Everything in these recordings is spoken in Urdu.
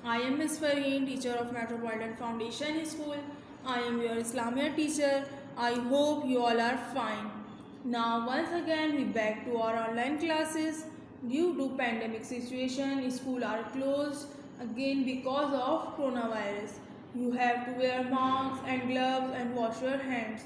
I am Ms. Farheen, teacher of Metropolitan Foundation School. I am your Islamia teacher. I hope you all are fine. Now once again we back to our online classes. Due to pandemic situation, school are closed again because of coronavirus. You have to wear masks and gloves and wash your hands.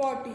40।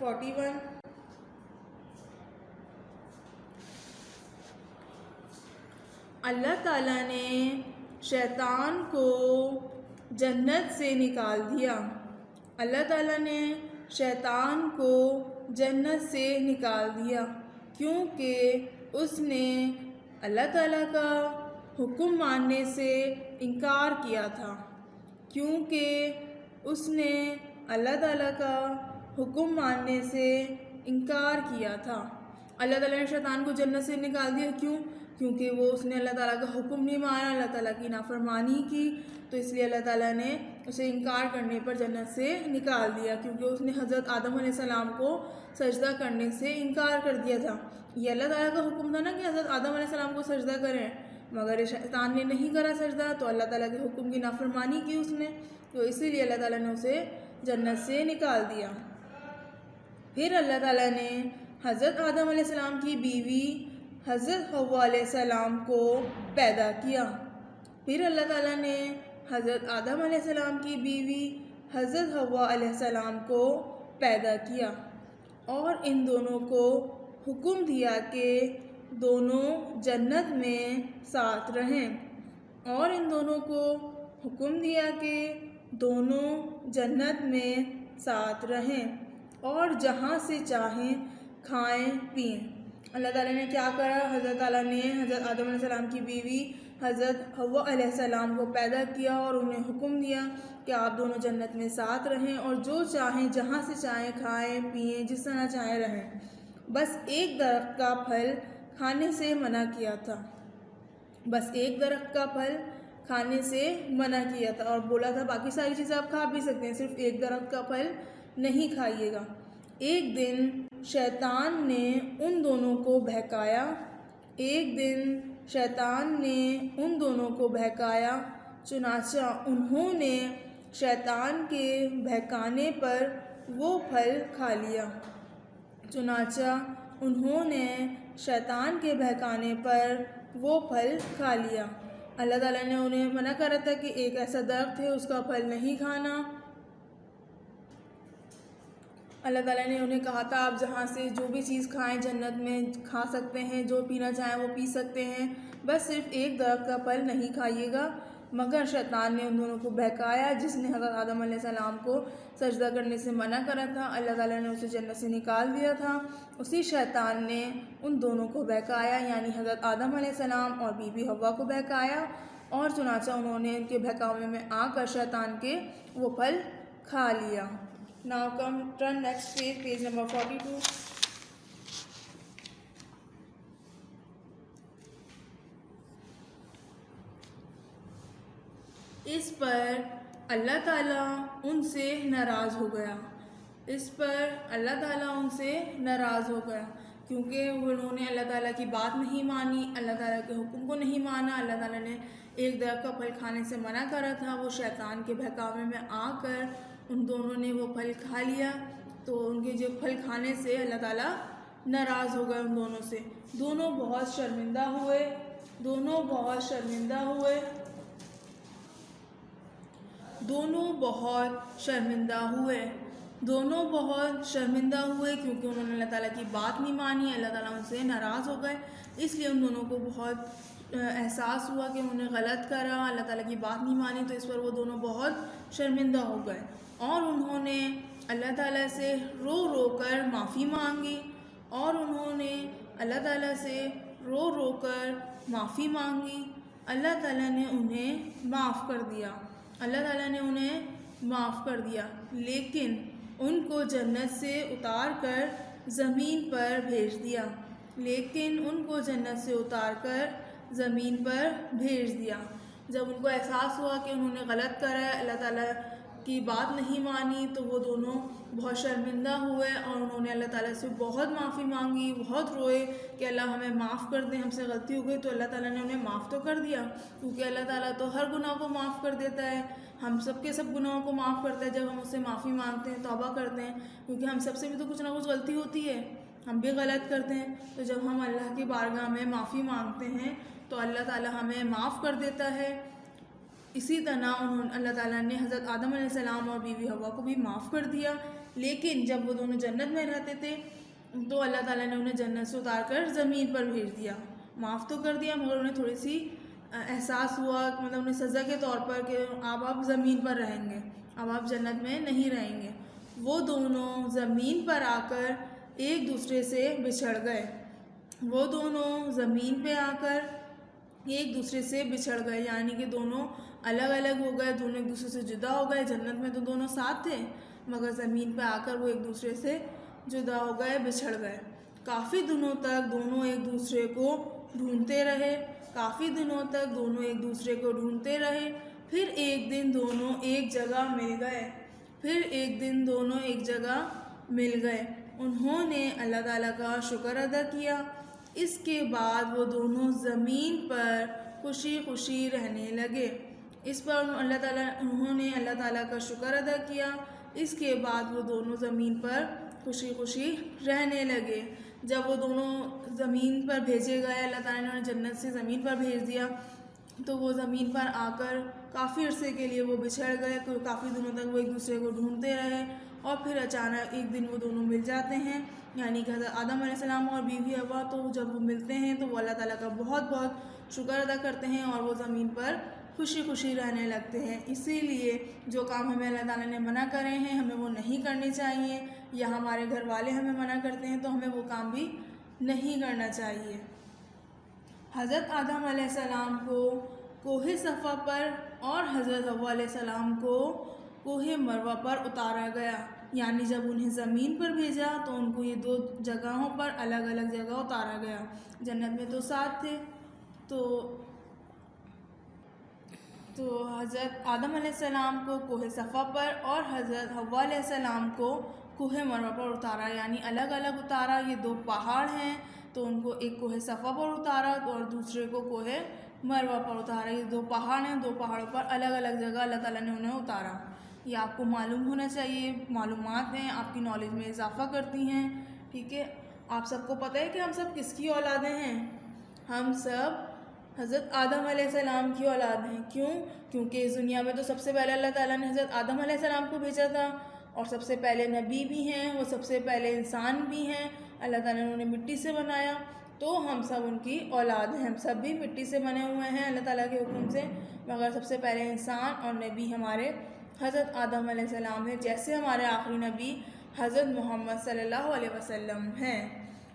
41। اللہ تعالیٰ نے شیطان کو جنت سے نکال دیا۔ اللہ تعالیٰ نے شیطان کو جنت سے نکال دیا کیونکہ اس نے اللہ تعالیٰ کا حکم ماننے سے انکار کیا تھا، کیونکہ اس نے اللہ تعالیٰ کا حکم ماننے سے انکار کیا تھا۔ اللہ تعالیٰ نے شیطان کو جنت سے نکال دیا کیونکہ وہ اس نے اللہ تعالیٰ کا حکم نہیں مانا، اللہ تعالیٰ کی نافرمانی کی، تو اس لیے اللہ تعالیٰ نے اسے انکار کرنے پر جنت سے نکال دیا، کیونکہ اس نے حضرت آدم علیہ السلام کو سجدہ کرنے سے انکار کر دیا تھا۔ یہ اللہ تعالیٰ کا حکم تھا نا کہ حضرت آدم علیہ السلام کو سجدہ کریں، مگر شیطان نے نہیں کرا سجدہ، تو اللہ تعالیٰ کے حکم کی نافرمانی کی اس نے، تو اسی لیے اللہ تعالیٰ نے اسے جنت سے نکال دیا۔ پھر اللہ تعالیٰ نے حضرت آدم علیہ السلام کی بیوی حضرت حوا علیہ السلام کو پیدا کیا۔ پھر اللہ تعالیٰ نے حضرت آدم علیہ السلام کی بیوی حضرت حوا علیہ السلام کو پیدا کیا اور ان دونوں کو حکم دیا کہ دونوں جنت میں ساتھ رہیں، اور ان دونوں کو حکم دیا کہ دونوں جنت میں ساتھ رہیں اور جہاں سے چاہیں کھائیں پئیں۔ اللہ تعالیٰ نے کیا کرا؟ حضرت تعالیٰ نے حضرت آدم علیہ السلام کی بیوی حضرت حوا علیہ السلام کو پیدا کیا اور انہیں حکم دیا کہ آپ دونوں جنت میں ساتھ رہیں اور جو چاہیں جہاں سے چاہیں کھائیں پئیں، جس طرح چاہیں رہیں۔ بس ایک درخت کا پھل کھانے سے منع کیا تھا، بس ایک درخت کا پھل کھانے سے منع کیا تھا اور بولا تھا باقی ساری چیزیں آپ کھا بھی سکتے ہیں، صرف ایک درخت کا پھل نہیں کھائیے گا۔ ایک دن شیطان نے ان دونوں کو بہکایا، چنانچہ انہوں نے شیطان کے بہکانے پر وہ پھل کھا لیا۔ اللہ تعالیٰ نے انہیں منع کرا تھا کہ ایک ایسا درخت ہے اس کا پھل نہیں کھانا۔ اللہ تعالیٰ نے انہیں کہا تھا آپ جہاں سے جو بھی چیز کھائیں جنت میں کھا سکتے ہیں، جو پینا چاہیں وہ پی سکتے ہیں، بس صرف ایک درخت کا پھل نہیں کھائیے گا۔ مگر شیطان نے ان دونوں کو بہکایا، جس نے حضرت آدم علیہ السلام کو سجدہ کرنے سے منع کرا تھا، اللہ تعالیٰ نے اسے جنت سے نکال دیا تھا۔ اسی شیطان نے ان دونوں کو بہکایا، یعنی حضرت آدم علیہ السلام اور بی بی حوا کو بہکایا، اور چنانچہ انہوں نے ان کے بہکاوے میں آ کر شیطان کے وہ پھل کھا لیا۔ Now turn next page, page number 42. اس پر اللہ تعالیٰ ان سے ناراض ہو گیا، کیونکہ انہوں نے اللہ تعالیٰ کی بات نہیں مانی، اللہ تعالیٰ کے حکم کو نہیں مانا۔ اللہ تعالیٰ نے ایک درخت کا پھل کھانے سے منع کرا تھا، وہ شیطان کے بہکاوے میں آ کر ان دونوں نے وہ پھل کھا لیا، تو ان کے جو پھل کھانے سے اللہ تعالیٰ ناراض ہو گئے ان دونوں سے۔ دونوں بہت شرمندہ ہوئے کیونکہ انہوں نے اللہ تعالیٰ کی بات نہیں مانی، اللہ تعالیٰ ان سے ناراض ہو گئے۔ اس لیے ان دونوں کو بہت احساس ہوا کہ انہوں نے غلط کرا، اللہ تعالیٰ کی بات نہیں مانی، تو اس پر وہ دونوں بہت شرمندہ ہو گئے اور انہوں نے اللہ تعالیٰ سے رو رو کر معافی مانگی، اللہ تعالیٰ نے انہیں معاف کر دیا، لیکن ان کو جنت سے اتار کر زمین پر بھیج دیا، جب ان کو احساس ہوا کہ انہوں نے غلط کرا ہے، اللہ تعالیٰ کی بات نہیں مانی، تو وہ دونوں بہت شرمندہ ہوئے اور انہوں نے اللہ تعالیٰ سے بہت معافی مانگی، بہت روئے کہ اللہ ہمیں معاف کر دیں، ہم سے غلطی ہو گئی۔ تو اللہ تعالیٰ نے انہیں معاف تو کر دیا، کیونکہ اللہ تعالیٰ تو ہر گناہ کو معاف کر دیتا ہے، ہم سب کے سب گناہوں کو معاف کرتا ہے جب ہم اس سے معافی مانگتے ہیں، توبہ کرتے ہیں، کیونکہ ہم سب سے بھی تو کچھ نہ کچھ غلطی ہوتی ہے، ہم بھی غلط کرتے ہیں۔ تو جب ہم اللہ کی بارگاہ میں معافی مانگتے ہیں تو اللہ تعالیٰ ہمیں معاف کر دیتا ہے۔ اسی طرح اللہ تعالیٰ نے حضرت آدم علیہ السلام اور بیوی حوا کو بھی معاف کر دیا، لیکن جب وہ دونوں جنت میں رہتے تھے تو اللہ تعالیٰ نے انہیں جنت سے اتار کر زمین پر بھیج دیا معاف تو کر دیا مگر انہیں تھوڑی سی احساس ہوا، مطلب انہیں سزا کے طور پر کہ اب آپ زمین پر رہیں گے، اب آپ جنت میں نہیں رہیں گے۔ وہ دونوں زمین پر آ کر ایک دوسرے سے بچھڑ گئے، وہ دونوں زمین پہ آ کر ایک دوسرے سے بچھڑ گئے، یعنی کہ دونوں الگ الگ ہو گئے، دونوں ایک دوسرے سے جدا ہو گئے۔ جنت میں تو دونوں ساتھ تھے مگر زمین پہ آ کر وہ ایک دوسرے سے جدا ہو گئے، بچھڑ گئے۔ کافی دنوں تک دونوں ایک دوسرے کو ڈھونڈتے رہے، کافی دنوں تک دونوں ایک دوسرے کو ڈھونڈتے رہے۔ پھر ایک دن دونوں ایک جگہ مل گئے، پھر ایک دن دونوں ایک جگہ مل گئے۔ انہوں نے اللہ تعالیٰ کا شکر ادا کیا۔ اس کے بعد وہ دونوں زمین پر خوشی خوشی رہنے لگے۔ اس پر انہوں نے اللہ تعالیٰ کا شکر ادا کیا۔ اس کے بعد وہ دونوں زمین پر خوشی خوشی رہنے لگے۔ جب وہ دونوں زمین پر بھیجے گئے، اللہ تعالیٰ نے انہیں جنت سے زمین پر بھیج دیا، تو وہ زمین پر آ کر کافی عرصے کے لیے وہ بچھڑ گئے، کافی دنوں تک وہ ایک دوسرے کو ڈھونڈتے رہے، اور پھر اچانک ایک دن وہ دونوں مل جاتے ہیں، یعنی کہ حضرت آدم علیہ السلام اور بیوی حوا۔ تو جب وہ ملتے ہیں تو وہ اللہ تعالیٰ کا بہت بہت شکر ادا کرتے ہیں اور وہ زمین پر خوشی خوشی رہنے لگتے ہیں۔ اسی لیے جو کام ہمیں اللہ تعالیٰ نے منع کرے ہیں ہمیں وہ نہیں کرنے چاہیے، یا ہمارے گھر والے ہمیں منع کرتے ہیں تو ہمیں وہ کام بھی نہیں کرنا چاہیے۔ حضرت آدم علیہ السلام کو کوہ صفا پر اور حضرت حوا علیہ السلام کو کوہ مروہ پر اتارا گیا، یعنی جب انہیں زمین پر بھیجا تو ان کو یہ دو جگہوں پر الگ الگ جگہ اتارا گیا۔ جنت میں تو ساتھ تھے، تو حضرت آدم علیہ السلام کو کوہ صفا پر اور حضرت حوا علیہ السلام کو کوہ مروہ پر اتارا، یعنی الگ الگ اتارا۔ یہ دو پہاڑ ہیں تو ان کو ایک کوہ صفا پر اتارا اور دوسرے کو کوہ مروہ پر اتارا۔ یہ دو پہاڑ ہیں، دو پہاڑوں پر الگ الگ جگہ اللہ تعالیٰ نے انہیں اتارا۔ یہ آپ کو معلوم ہونا چاہیے، معلومات ہیں، آپ کی نالج میں اضافہ کرتی ہیں، ٹھیک ہے۔ آپ سب کو پتہ ہے کہ ہم سب کس کی اولادیں ہیں؟ ہم سب حضرت آدم علیہ السلام کی اولاد ہیں۔ کیوں؟ کیونکہ اس دنیا میں تو سب سے پہلے اللہ تعالیٰ نے حضرت آدم علیہ السلام کو بھیجا تھا، اور سب سے پہلے نبی بھی ہیں، وہ سب سے پہلے انسان بھی ہیں۔ اللہ تعالیٰ نے انہیں مٹی سے بنایا، تو ہم سب ان کی اولاد ہیں، ہم سب بھی مٹی سے بنے ہوئے ہیں اللہ تعالیٰ کے حکم سے، مگر سب سے پہلے انسان اور نبی ہمارے حضرت آدم علیہ السلام ہیں، جیسے ہمارے آخری نبی حضرت محمد صلی اللہ علیہ وسلم ہیں۔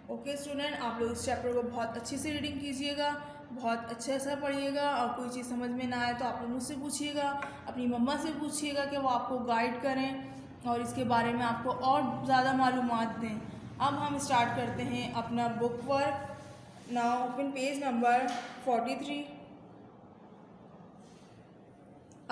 اوکے اسٹوڈنٹ، آپ لوگ اس چیپٹر کو بہت اچھی سے ریڈنگ کیجیے گا، بہت اچھے سے پڑھیے گا، اور کوئی چیز سمجھ میں نہ آئے تو آپ لوگ مجھ سے پوچھیے گا، اپنی مما سے پوچھیے گا کہ وہ آپ کو گائیڈ کریں اور اس کے بارے میں آپ کو اور زیادہ معلومات دیں۔ اب ہم اسٹارٹ کرتے ہیں اپنا book work. Now open page number 43۔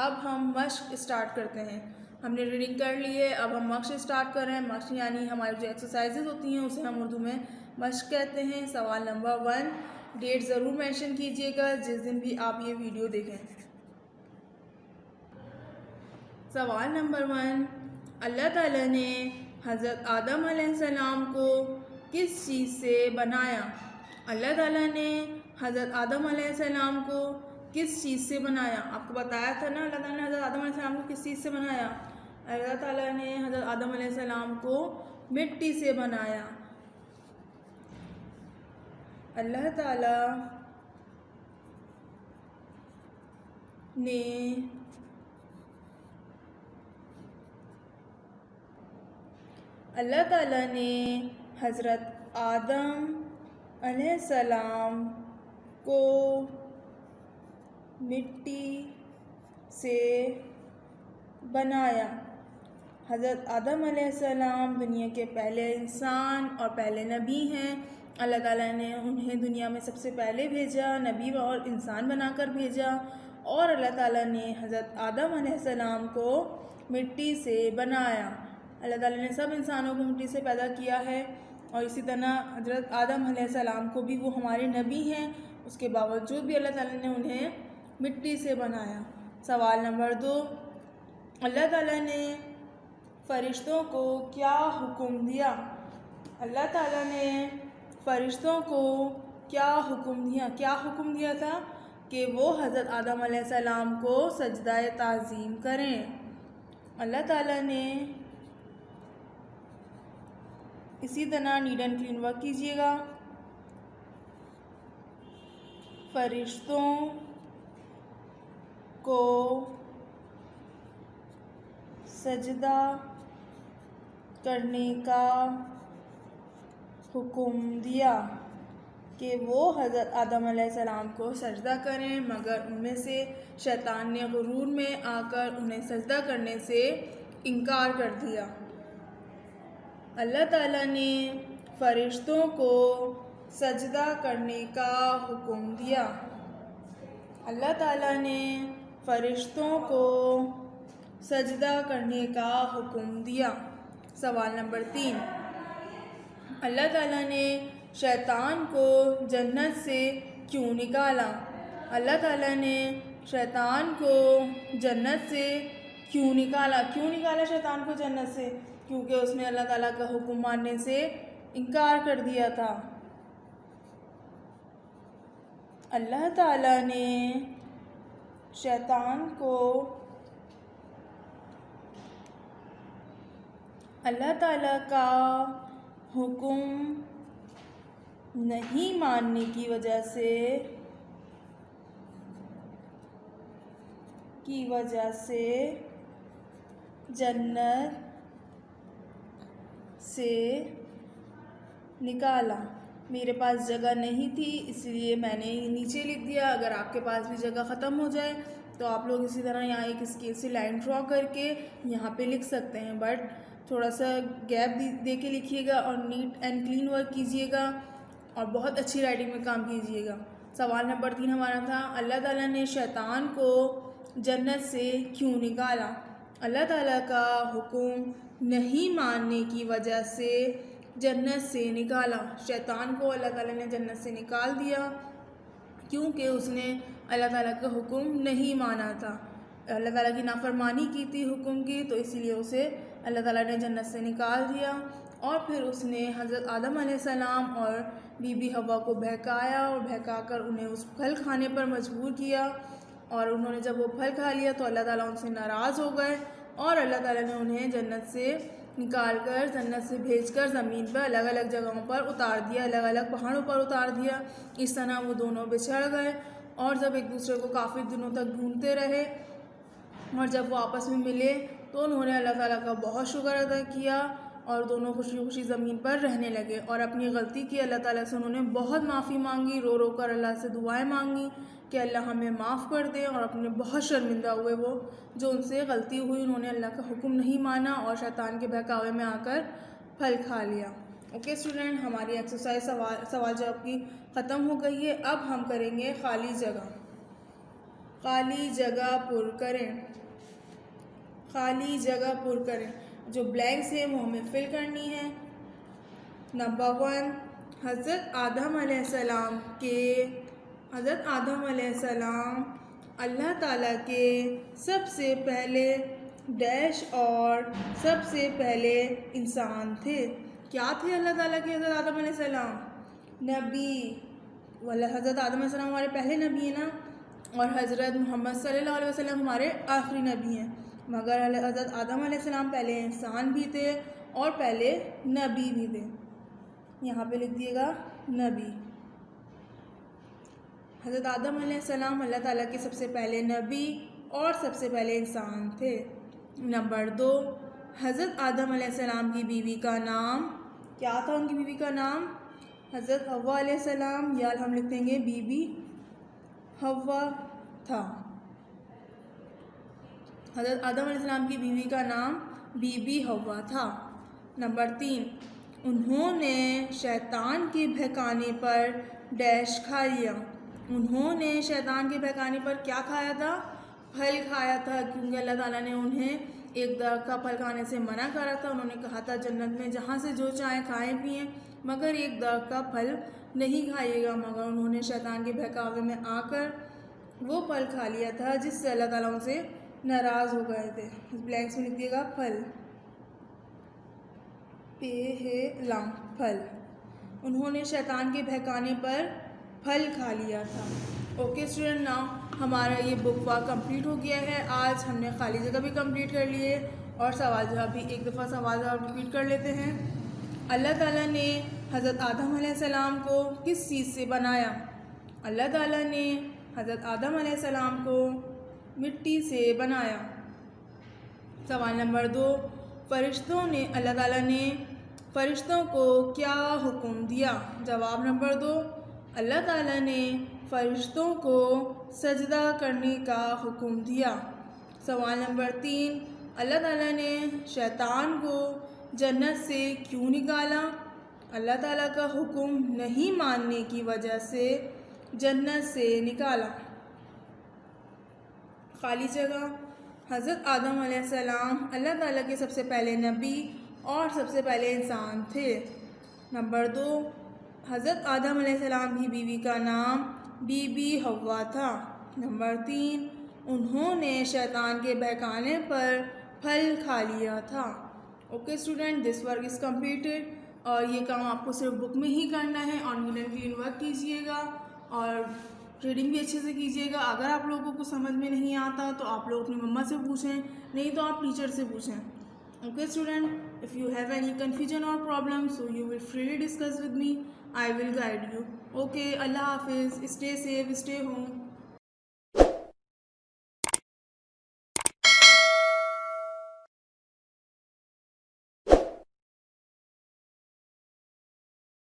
اب ہم مشق اسٹارٹ کرتے ہیں۔ ہم نے ریڈنگ کر لی ہے، اب ہم مشق اسٹارٹ کر رہے ہیں۔ مشق یعنی ہماری جو ایکسرسائزز ہوتی ہیں اسے ہم اردو میں مشق کہتے ہیں۔ سوال نمبر 1، ڈیٹ ضرور مینشن کیجیے گا جس دن بھی آپ یہ ویڈیو دیکھیں۔ سوال نمبر 1، اللہ تعالیٰ نے حضرت آدم علیہ السلام کو کس چیز سے بنایا؟ اللہ تعالیٰ نے حضرت آدم علیہ السلام کو کس چیز سے بنایا؟ آپ کو بتایا تھا نا اللہ تعالیٰ نے حضرت آدم علیہ السلام کو کس چیز سے بنایا؟ اللہ تعالیٰ نے حضرت آدم علیہ السلام کو مٹی سے بنایا۔ اللہ تعالیٰ نے حضرت آدم علیہ السلام کو مٹی سے بنایا۔ حضرت آدم علیہ السلام دنیا کے پہلے انسان اور پہلے نبی ہیں۔ اللہ تعالیٰ نے انہیں دنیا میں سب سے پہلے بھیجا، نبی اور انسان بنا کر بھیجا، اور اللہ تعالیٰ نے حضرت آدم علیہ السلام کو مٹی سے بنایا۔ اللہ تعالیٰ نے سب انسانوں کو مٹی سے پیدا کیا ہے، اور اسی طرح حضرت آدم علیہ السلام کو بھی، وہ ہمارے نبی ہیں، اس کے باوجود بھی اللہ تعالیٰ نے انہیں مٹی سے بنایا۔ سوال نمبر 2، اللہ تعالیٰ نے فرشتوں کو کیا حکم دیا؟ اللہ تعالیٰ نے فرشتوں کو کیا حکم دیا؟ کیا حکم دیا تھا؟ کہ وہ حضرت آدم علیہ السلام کو سجدہ تعظیم کریں۔ اللہ تعالیٰ نے اسی طرح نیڈ اینڈ کلین ورک کیجیے گا۔ فرشتوں کو سجدہ کرنے کا حکم دیا کہ وہ حضرت آدم علیہ السلام کو سجدہ کریں، مگر ان میں سے شیطان نے غرور میں آ کر انہیں سجدہ کرنے سے انکار کر دیا۔ اللہ تعالیٰ نے فرشتوں کو سجدہ کرنے کا حکم دیا۔ اللہ تعالیٰ نے فرشتوں کو سجدہ کرنے کا حکم دیا۔ سوال نمبر 3، اللہ تعالیٰ نے شیطان کو جنت سے کیوں نکالا؟ اللہ تعالیٰ نے شیطان کو جنت سے کیوں نکالا؟ کیوں نکالا شیطان کو جنت سے؟ کیونکہ اس نے اللہ تعالیٰ کا حکم ماننے سے انکار کر دیا تھا۔ اللہ تعالیٰ نے شیطان کو اللہ تعالیٰ کا حکم نہیں ماننے کی وجہ سے جنت سے نکالا۔ میرے پاس جگہ نہیں تھی اس لیے میں نے نیچے لکھ دیا۔ اگر آپ کے پاس بھی جگہ ختم ہو جائے تو آپ لوگ اسی طرح یہاں ایک اسکیل سے لائن ڈرا کر کے یہاں پہ لکھ سکتے ہیں، بٹ تھوڑا سا گیپ دے کے لکھیے گا اور نیٹ اینڈ کلین ورک کیجیے گا اور بہت اچھی رائٹنگ میں کام کیجیے گا۔ سوال نمبر 3 ہمارا تھا، اللہ تعالیٰ نے شیطان کو جنت سے کیوں نکالا؟ اللہ تعالیٰ کا حکم نہیں ماننے کی وجہ سے جنت سے نکالا۔ شیطان کو اللہ تعالیٰ نے جنت سے نکال دیا کیونکہ اس نے اللہ تعالیٰ کا حکم نہیں مانا تھا، اللہ تعالیٰ کی نافرمانی کی تھی حکم کی، تو اسی لیے اسے اللہ تعالیٰ نے جنت سے نکال دیا۔ اور پھر اس نے حضرت آدم علیہ السلام اور بی بی حوا کو بہکایا اور بہکا کر انہیں اس پھل کھانے پر مجبور کیا، اور انہوں نے جب وہ پھل کھا لیا تو اللہ تعالیٰ ان سے ناراض ہو گئے اور اللہ تعالیٰ نے انہیں جنت سے نکال کر، جنت سے بھیج کر زمین پر الگ الگ جگہوں پر اتار دیا، الگ الگ پہاڑوں پر اتار دیا۔ اس طرح وہ دونوں بچھڑ گئے اور جب ایک دوسرے کو کافی دنوں تک ڈھونڈتے رہے اور جب وہ آپس میں ملے تو انہوں نے اللہ تعالیٰ کا بہت شکر ادا کیا اور دونوں خوشی خوشی زمین پر رہنے لگے اور اپنی غلطی کی اللہ تعالیٰ سے انہوں نے بہت معافی مانگی، رو رو کر اللہ سے دعائیں مانگی کہ اللہ ہمیں معاف کر دے، اور اپنے بہت شرمندہ ہوئے وہ جو ان سے غلطی ہوئی، انہوں نے اللہ کا حکم نہیں مانا اور شیطان کے بہکاوے میں آ کر پھل کھا لیا۔ اوکے اسٹوڈنٹ، ہماری ایکسرسائز سوال جواب کی ختم ہو گئی ہے۔ اب ہم کریں گے خالی جگہ۔ خالی جگہ پر کریں، خالی جگہ پر کریں، جو بلینکس ہیں وہ ہمیں فل کرنی ہے۔ نمبر 1، حضرت آدم علیہ السلام اللہ تعالیٰ کے سب سے پہلے ڈیش اور سب سے پہلے انسان تھے۔ کیا تھے اللہ تعالیٰ کے حضرت آدم علیہ السلام؟ نبی۔ حضرت آدم علیہ السلام ہمارے پہلے نبی ہیں نا، اور حضرت محمد صلی اللہ علیہ وسلم ہمارے آخری نبی ہیں، مگر حضرت آدم علیہ السلام پہلے انسان بھی تھے اور پہلے نبی بھی تھے۔ یہاں پہ لکھ دیے گا نبی۔ حضرت آدم علیہ السلام اللہ تعالیٰ کے سب سے پہلے نبی اور سب سے پہلے انسان تھے۔ نمبر 2، حضرت آدم علیہ السلام کی بیوی کا نام کیا تھا؟ ان کی بیوی کا نام حضرت حوا علیہ السلام، یا ہم لکھ دیں گے بی بی حوا تھا۔ حضرت آدم علیہ السلام کی بیوی کا نام بی بی حوا تھا۔ نمبر 3، انہوں نے شیطان کے بہکانے پر ڈیش کھا لیا۔ انہوں نے شیطان کے بہکانے پر کیا کھایا تھا؟ پھل کھایا تھا، کیونکہ اللہ تعالیٰ نے انہیں ایک درخت کا پھل کھانے سے منع کرا تھا۔ انہوں نے کہا تھا جنت میں جہاں سے جو چاہیں کھائیں پئیں، مگر ایک درخت کا پھل نہیں کھائیے گا، مگر انہوں نے شیطان کے بہکاوے میں آ کر وہ پھل کھا لیا تھا جس سے اللہ تعالیٰ ان سے ناراض ہو گئے تھے۔ بلینکس میں لکھ دیے گا پھل، لام پھل۔ انہوں نے شیطان کے بہکانے پر پھل کھا لیا تھا۔ اوکے اسٹوڈنٹ، ناؤ ہمارا یہ بک ورک کمپلیٹ ہو گیا ہے۔ آج ہم نے خالی جگہ بھی کمپلیٹ کر لیے اور سوال جواب بھی ایک دفعہ سوال جواب ریپیٹ کر لیتے ہیں۔ اللہ تعالیٰ نے حضرت آدم علیہ السلام کو کس چیز سے بنایا؟ اللہ تعالیٰ نے حضرت آدم علیہ السلام کو مٹی سے بنایا. سوال نمبر 2. اللہ تعالیٰ نے فرشتوں کو کیا حکم دیا؟ جواب نمبر 2. اللہ تعالیٰ نے فرشتوں کو سجدہ کرنے کا حکم دیا. سوال نمبر 3. اللہ تعالیٰ نے شیطان کو جنت سے کیوں نکالا؟ اللہ تعالیٰ کا حکم نہیں ماننے کی وجہ سے جنت سے نکالا. خالی جگہ. حضرت آدم علیہ السلام اللہ تعالیٰ کے سب سے پہلے نبی اور سب سے پہلے انسان تھے. نمبر 2. حضرت آدم علیہ السلام کی بیوی کا نام بی بی حوا تھا. نمبر 3. انہوں نے شیطان کے بہکانے پر پھل کھا لیا تھا. Okay student, this work is completed. اور یہ کام آپ کو صرف بک میں ہی کرنا ہے. آن ورک کیجیے گا اور ریڈنگ بھی اچھے سے کیجیے گا. اگر آپ لوگوں کو سمجھ میں نہیں آتا تو آپ لوگ اپنی مما سے پوچھیں، نہیں تو آپ ٹیچر سے پوچھیں. Okay student, if you have any confusion or problem so you will freely discuss with me. I will guide you. Okay, Allah Hafiz. Stay safe, stay home.